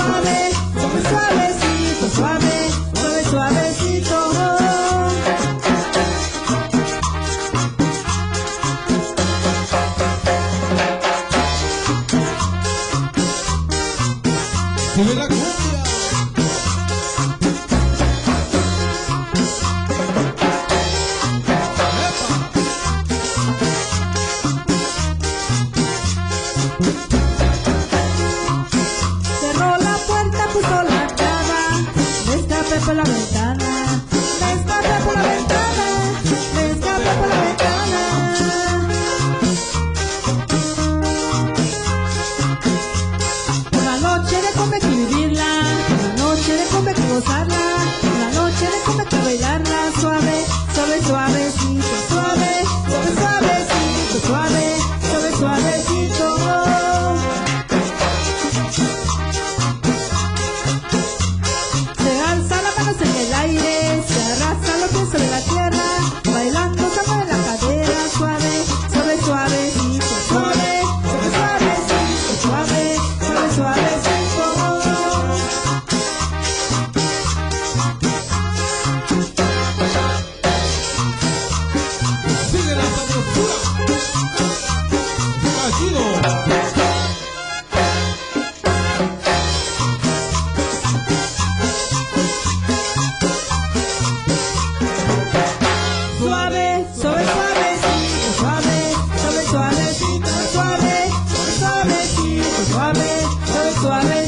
suave, suave, suavecito, suave, suave, suavecito. Sube la cumbia. Cerró la puerta, puso la llave, me escapé por la ventana, me escapé por la ventana, me escapé por la ventana. Una noche de come que vivirla, una noche de come que gozarla, una noche de come que bailarla, suave, suave, suavecito, suave, suave, suavecito, suave, suave, suavecito. Se alza las manos en el aire, se arrastra los pies sobre la tierra, bailando se mueve la cadera, suave, suave, suavecito, suave, suave, suavecito, suave, suave, suavecito. Sigue la sabrosura. Cachido. Suave, suave, suavecito, suave, suave, suavecito, suave, suavecito, suave, suave, suave.